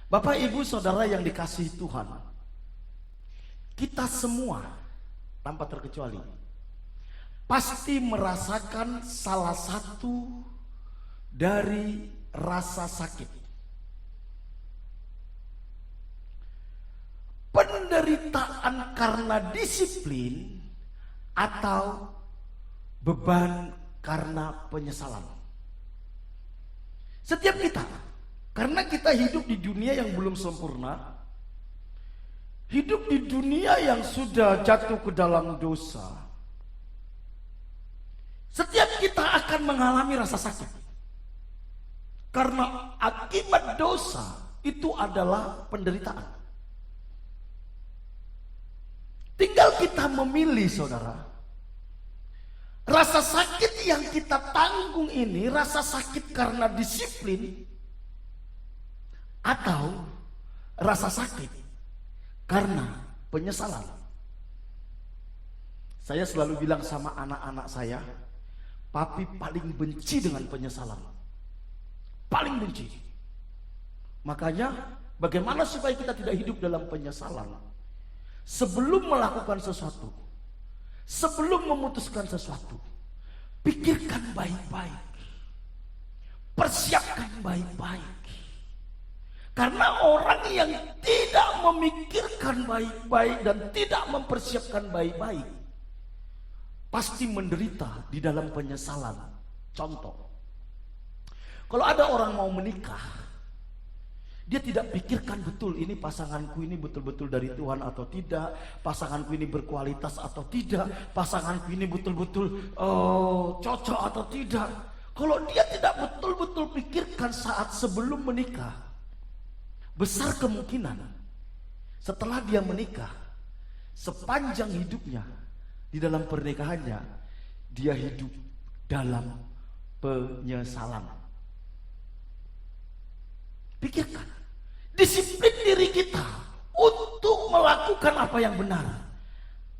Bapak, Ibu, Saudara yang dikasihi Tuhan, kita semua tanpa terkecuali pasti merasakan salah satu dari rasa sakit. Penderitaan karena disiplin atau beban karena penyesalan. Setiap kita, karena kita hidup di dunia yang belum sempurna, hidup di dunia yang sudah jatuh ke dalam dosa, setiap kita akan mengalami rasa sakit. Karena akibat dosa itu adalah penderitaan. Tinggal kita memilih, saudara. Rasa sakit yang kita tanggung ini, rasa sakit karena disiplin, atau rasa sakit karena penyesalan. Saya selalu bilang sama anak-anak saya, papi paling benci dengan penyesalan. Paling benci. Makanya bagaimana supaya kita tidak hidup dalam penyesalan? Sebelum melakukan sesuatu, sebelum memutuskan sesuatu, pikirkan baik-baik, persiapkan baik-baik. Karena orang yang tidak memikirkan baik-baik dan tidak mempersiapkan baik-baik pasti menderita di dalam penyesalan. Contoh, kalau ada orang mau menikah, dia tidak pikirkan betul ini pasanganku ini betul-betul dari Tuhan atau tidak, pasanganku ini berkualitas atau tidak, pasanganku ini betul-betul cocok atau tidak. Kalau dia tidak betul-betul pikirkan saat sebelum menikah, besar kemungkinan setelah dia menikah, sepanjang hidupnya di dalam pernikahannya, dia hidup dalam penyesalan. Pikirkan, disiplin diri kita untuk melakukan apa yang benar.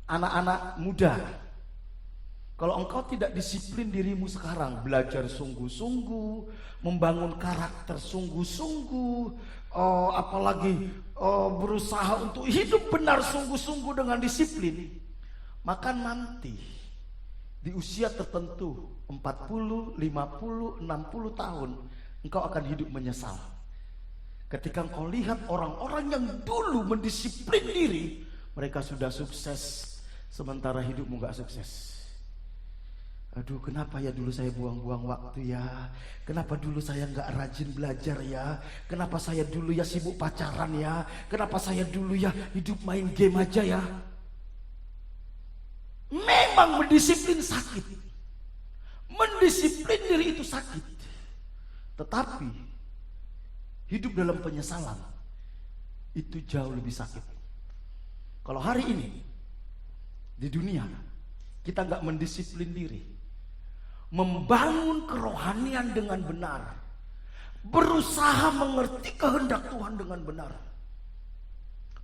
Anak-anak muda, kalau engkau tidak disiplin dirimu sekarang, belajar sungguh-sungguh, membangun karakter sungguh-sungguh, apalagi berusaha untuk hidup benar sungguh-sungguh dengan disiplin, maka nanti di usia tertentu 40, 50, 60 tahun engkau akan hidup menyesal. Ketika engkau lihat orang-orang yang dulu mendisiplin diri, mereka sudah sukses, sementara hidupmu gak sukses. Aduh, kenapa ya dulu saya buang-buang waktu ya? Kenapa dulu saya gak rajin belajar ya? Kenapa saya dulu ya sibuk pacaran ya? Kenapa saya dulu ya hidup main game aja ya? Memang mendisiplin sakit. Mendisiplin diri itu sakit. Tetapi hidup dalam penyesalan itu jauh lebih sakit. Kalau hari ini di dunia kita nggak mendisiplin diri, membangun kerohanian dengan benar, berusaha mengerti kehendak Tuhan dengan benar,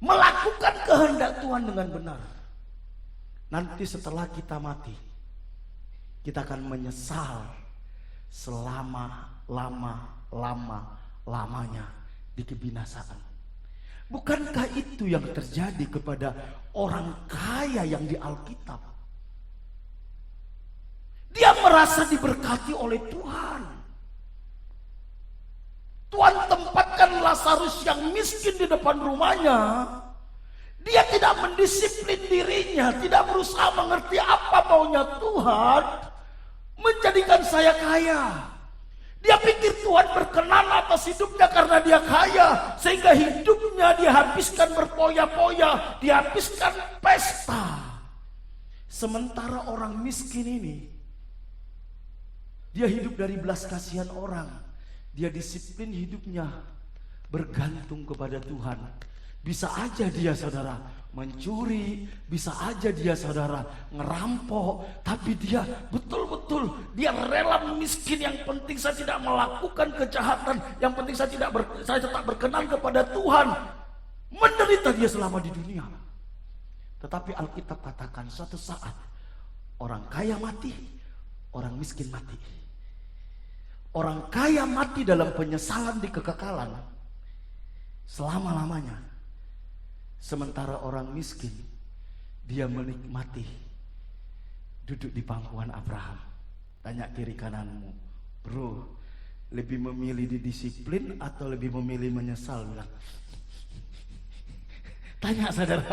melakukan kehendak Tuhan dengan benar, nanti setelah kita mati, kita akan menyesal selama-lamanya di kebinasaan. Bukankah itu yang terjadi kepada orang kaya yang di Alkitab? Dia merasa diberkati oleh Tuhan. Tuhan tempatkan Lazarus yang miskin di depan rumahnya. Dia tidak mendisiplin dirinya, tidak berusaha mengerti apa maunya Tuhan menjadikan saya kaya. Dia pikir Tuhan berkenan atas hidupnya karena dia kaya, sehingga hidupnya dihabiskan berpoya-poya, dihabiskan pesta. Sementara orang miskin ini, dia hidup dari belas kasihan orang. Dia disiplin hidupnya bergantung kepada Tuhan. Bisa aja dia, saudara, mencuri, bisa aja dia, saudara, ngerampok, tapi dia betul-betul dia rela miskin. Yang penting saya tidak melakukan kejahatan, yang penting saya tetap berkenan kepada Tuhan. Menderita dia selama di dunia. Tetapi Alkitab katakan suatu saat orang kaya mati, orang miskin mati. Orang kaya mati dalam penyesalan di kekekalan. selama-lamanya. Sementara orang miskin, dia menikmati duduk di pangkuan Abraham. Tanya kiri kananmu, bro, lebih memilih didisiplin atau lebih memilih menyesal? Bilang. Tanya saudara.